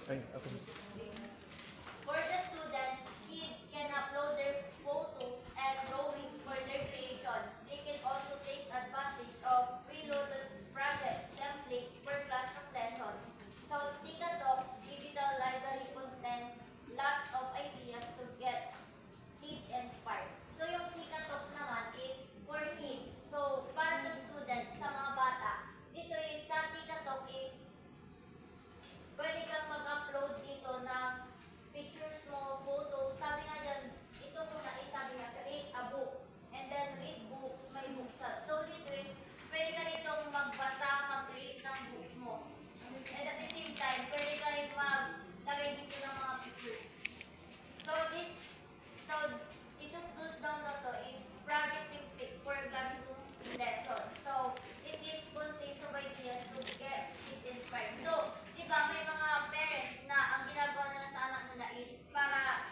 Ay, ako. For the students, kids can upload their photos and drawings for their creations. They can also take advantage of preloaded project templates for classroom lessons. So, TikTok Digital Library contains lots of ideas to get kids inspired. So, yung TikTok naman is for kids. So, para sa students, sa mga bata, dito is sa TikTok is pwede kang mag-upload dito ng pictures mo, photos. Sabi nga dyan, ito muna is sabi nga, create a book. And then read books, may bookshop. So dito is, pwede ka ritong magbasa, mag-create ng books mo. And at the same time, pwede ka rin maglagay dito ng mga pictures. So itong close down na to is project templates for classroom lesson. So, it is contains of ideas to get kids inspired. So, di ba, may mga parents na ang ginagawa nila sa anak nila is para,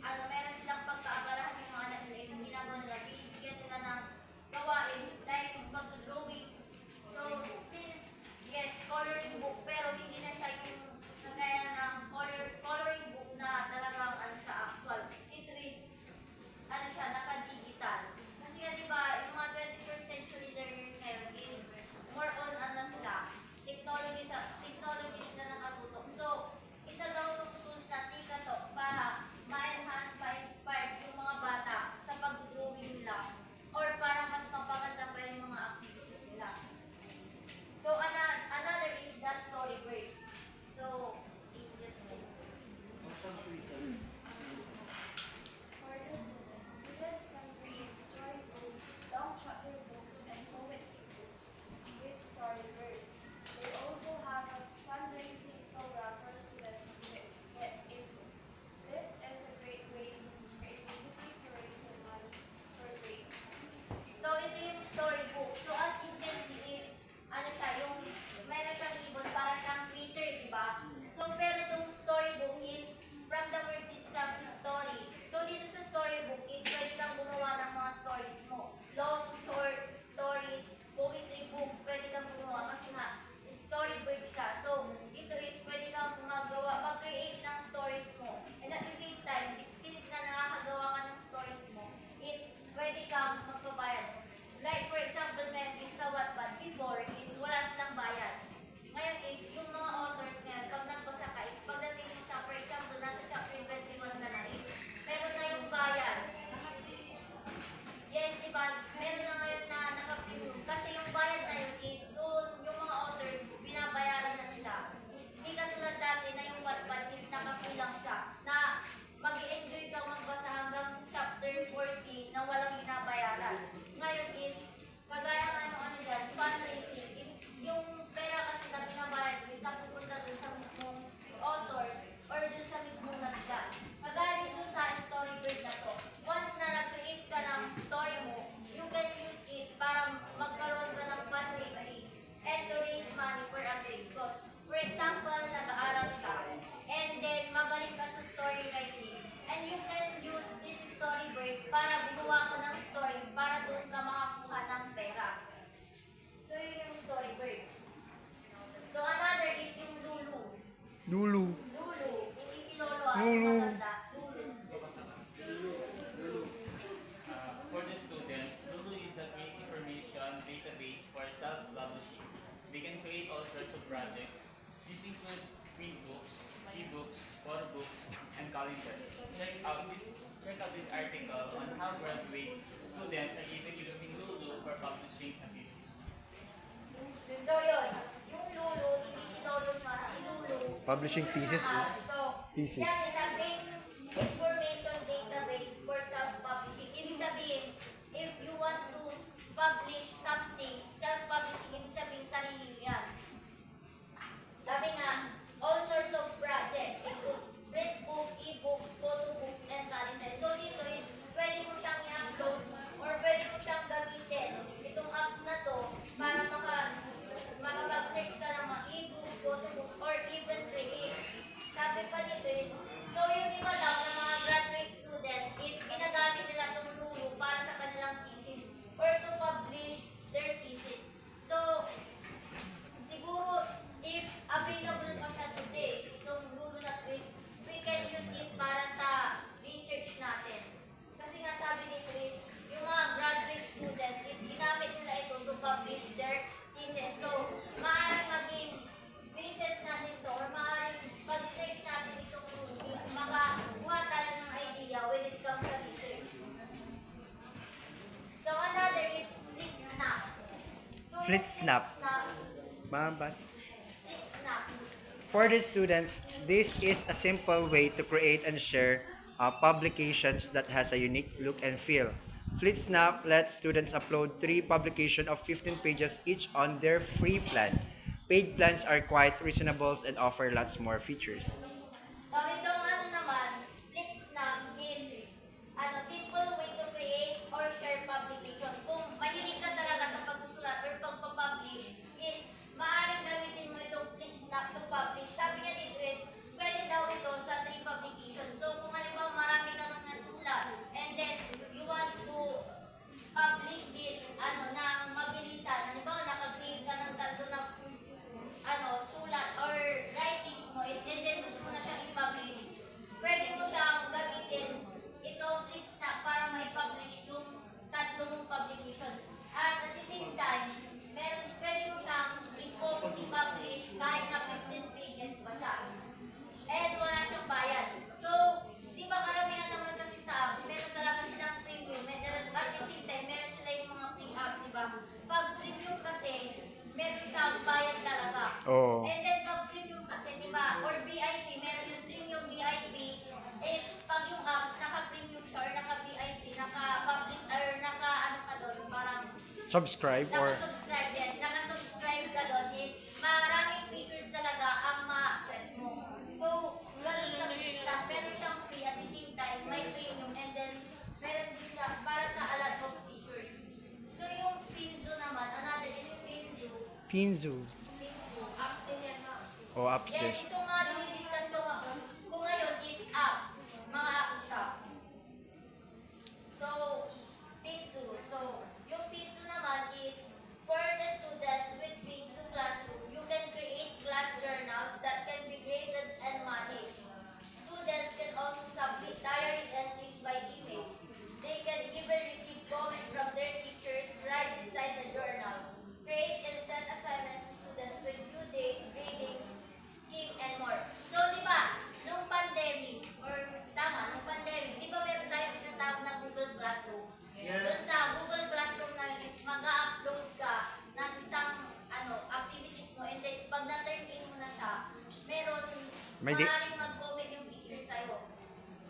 meron silang pagkaabalahan yung mga anak nila is ang ginagawa nila, binibigyan nila ng gawain, like yung pag-drawing. So, since, yes, coloring book, pero hindi na siya yung kagaya ng coloring book na talagang, siya actual. Ito is, siya, naka-digital. Kasi nga, di ba, yung mga 21st century learners ngayon is more on, sila, technologies na nakatutok. So, isa daw itong tools na TikTok para ma-enhance, ma-inspire yung mga bata sa pag-drawing nila or para mas mapaganda pa yung mga activities nila. So, another is the story break. So, For the students can create storybooks, long chapter books, and poetry books with Storybird. They also have a fundraising program for students to get input. This is a great way to use creativity to raise money for great causes. So, ito yung storybook. So, as you can see is, siya, yung meron siyang ibon para siyang Twitter, di ba? So, pero itong storybook is from the word itself is story. So, dito sa storybook is pwede kang gumawa ng mga stories mo. Long, short stories, poetry books, pwede kang gumawa kasi nga, storybird siya. So, dito is pwede kang mag-create ng stories mo. And at the same time, since na nakakagawa ka ng stories mo, is pwede kang magpabayad. Like for example, ngayon is sa Wattpad, before is wala silang bayad. Ngayon is yung mga authors ngayon, pag nagbasa ka is pagdating mo sa, for example, nasa chapter 21 ka na is, meron na yung bayad. Yes, diba? Meron na ngayon na nakapinuno. Kasi yung bayad na yun is doon yung mga authors, binabayaran na sila. Hindi katulad dati na yung Wattpad is nakapilang siya. Na mag-i-enjoy ka magbasa hanggang chapter 40 na walang binabayaran. Ngayon is, kagaya nga ano dyan, fundraising. Yung pera kasi na binabayad is napupunta dun sa mismong authors or dun sa mismong nasdan. Kagaya dito sa Storybird na to. Once na na-create ka ng story mo, you can use it para magkaroon ka ng fundraising and to raise money for a great cause. For example, nag-aaral ka and then magaling ka sa story writing and you can use this Storybird para gumawa ka ng story para doon ka makakuha ng pera. So, yun yung Storybird. So, another is yung Lulu. Lulu. Lulu. Hindi si Lolo, Lulu. matanda. Lulu. For the students, Lulu is a great information database for self-publishing. They can create all sorts of projects. These include print books, e-books, photo books, and calendars. Check out this article on how graduate students are even using Lulu for publishing and use. So, yun. Yung Lulu, hindi si Lolo pa, si Lulu. Publishing thesis. So, Thesis. yan is a great information database for self-publishing. Ibig sabihin, if you want to publish something, self-publishing, ibig sabihin, sarili mo yan. Sabi nga, all sorts of projects, include print books, e-books, photo books, and calendars. So, dito is, pwede mo siyang i-upload or pwede mo siyang gamitin itong apps na to para makapag-search ka ng mga e-books, photo books, or even create. Sabi pa dito is, Flip Snap. Snap, Mabas. Flip Snap. For the students, this is a simple way to create and share publications that has a unique look and feel. FleetSnap lets students upload 3 publications of 15 pages each on their free plan. Paid plans are quite reasonable and offer lots more features. So itong ano naman, FlipSnap is simple way to create or share publications. Kung mahilig ka talaga sa pagsusulat or pagpapublish, is maaaring gamitin mo itong FlipSnap to publish. Sabi niya dito is, pwede daw ito sa 3 publications. So kung halimbawa marami ka nang nasulat, and then you want to publish it ng mabilisan, halimbawa naka-create ka ng tatlo na sulat or writings mo is, and then gusto mo na siyang i-publish, pwede mo siyang gamitin itong FlipSnap para ma-publish yung tatlo mong publication. At the same time, pwede mo siyang i-post, i-publish kahit na 15 pages pa siya. And wala siyang bayad. So, di ba karamihan naman kasi sa apps, meron talaga silang premium. At the same time, meron sila yung mga free apps, di ba? Pag premium kasi, meron siyang bayad talaga. Oo. And then pag premium kasi, di ba, or VIP, meron yung premium VIP is pag yung apps naka-premium siya or naka-VIP, naka-publish or naka-ano ka doon, parang Subscribe or naka-subscribe, yes, naka-subscribe ka doon is maraming features talaga ang ma-access mo. So, ganun sa FlipSnap, meron siyang free at the same time, may premium, and then meron din siya para sa a lot of features. So, yung Pinzo naman, another is Pinzo. Pinzu Apps din yan, ma'am. o apps din. Yes, ito nga dinidiscuss ko ngayon is apps. Mga apps siya. So, Pinzo. So, yung Pinzo naman is for the students with Pinzo Classroom, you can create class journals that can be graded and managed. Students can also submit diary entries by email. They can even receive comments from their teachers right inside the journal. Create and send assignments to students with due date, gradings, scheme, and more. So, di ba, nung pandemic, or nung pandemic, di ba meron tayong tinatawag na Google Classroom? Doon sa Google Classroom na is mag-upload ka ng isang activities mo, and then pag na-turn in mo na siya, meron maaaring mag-comment yung teacher sa'yo.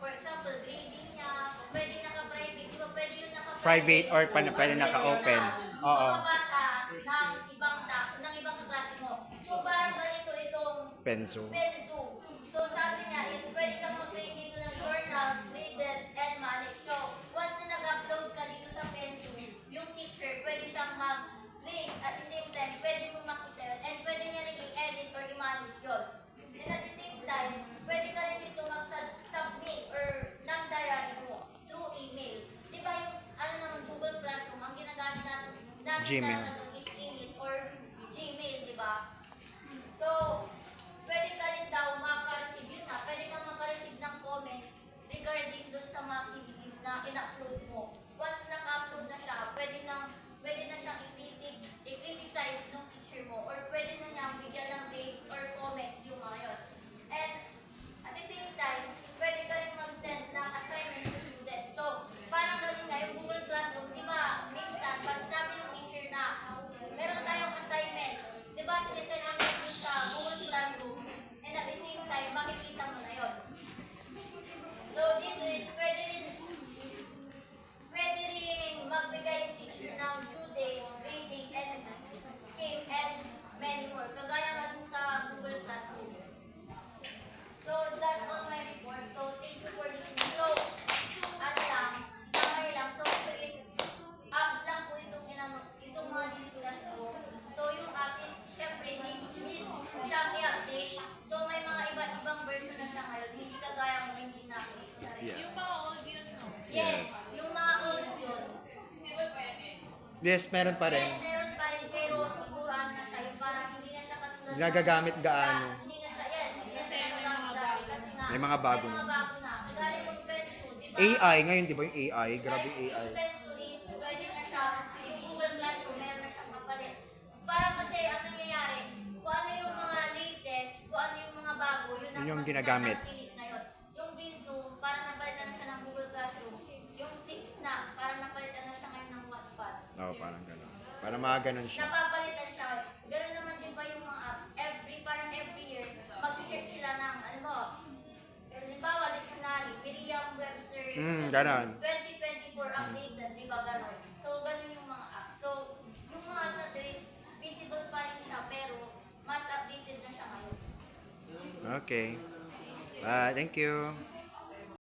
For example, grading niya, pwede naka-private, di ba pwede yung naka-private? Private or pwede naka-open. Oo. Mababasa ng ibang kaklase mo. So parang ganito itong Penso. Penzo. So sabi niya is pwede kang mag-create dito ng journals, graded, and managed. So once na nag-upload ka dito sa Penzo, yung teacher pwede siyang mag-create at the same time pwede mo makita yun and pwede niya rin i-edit or i-manage yun. And at the same time, pwede ka rin dito mag-submit or ng diary mo through email. Di ba yung naman Google Classroom, ang ginagamit natin Gmail. talaga doon is email or Gmail, di ba? So, pwede ka rin daw maka-receive yun na. Pwede kang maka-receive ng comments regarding doon sa mga activities na in-upload mo. Once naka-upload na siya, pwede na siyang i-criticize ng teacher mo or pwede na niyang bigyan ng grades or comments yung mga yun. And at the same time, pwede ka rin mag-send ng assignments to students. So, parang ganun nga, yung Google Classroom, di ba, minsan, pag sinabi ng teacher na meron tayong assignment, di ba, sinesend mo yun sa Google Classroom, and at the same time, makikita mo na yun. So, dito is, pwede rin magbigay yung teacher ng due date, grading, and scheme, and many more. Kagaya nga dun sa Google Classroom. So, that's all my report. So, thank you for listening. So, summary lang. So, ito is, apps lang po itong mga discuss ko. So, yung apps is, syempre, need siyang i-update. So, may mga iba't ibang version na siya ngayon. Hindi kagaya mo, hindi na-update siya rin. Yung mga old yun, no? Yes, yung mga old yun. Sila pa yan eh. Yes, meron pa rin. Yes, meron pa rin, pero siguro na siya. Yung parang hindi na siya katulad. Nagagamit gaano. Hindi na siya, yes, hindi na siya nagagamit dati. Kasi nga, May mga bago may na. mga bago na. Kagaya yung Penso, di ba? AI, ngayon di ba yung AI? Grabe yung AI. Yung Penso is, pwede na siya, yung Google Classroom, meron na siyang kapalit. Parang kasi, ang nangyayari, kung ano yung mga latest, kung ano yung mga bago, yun ang Yun yung mas ginagamit. nananapilit na yun. Yung Penso, parang napalitan na siya ng Google Classroom. Yung FlipSnap, parang napalitan na siya ngayon ng Wattpad. Oo, parang gano'n. Para mga ganun siya. Napapalit ganon. 2024 updated, di ba ganon? So, ganon yung mga apps. So, yung mga sa days, visible pa rin siya, pero mas updated na siya ngayon. Okay. Thank you.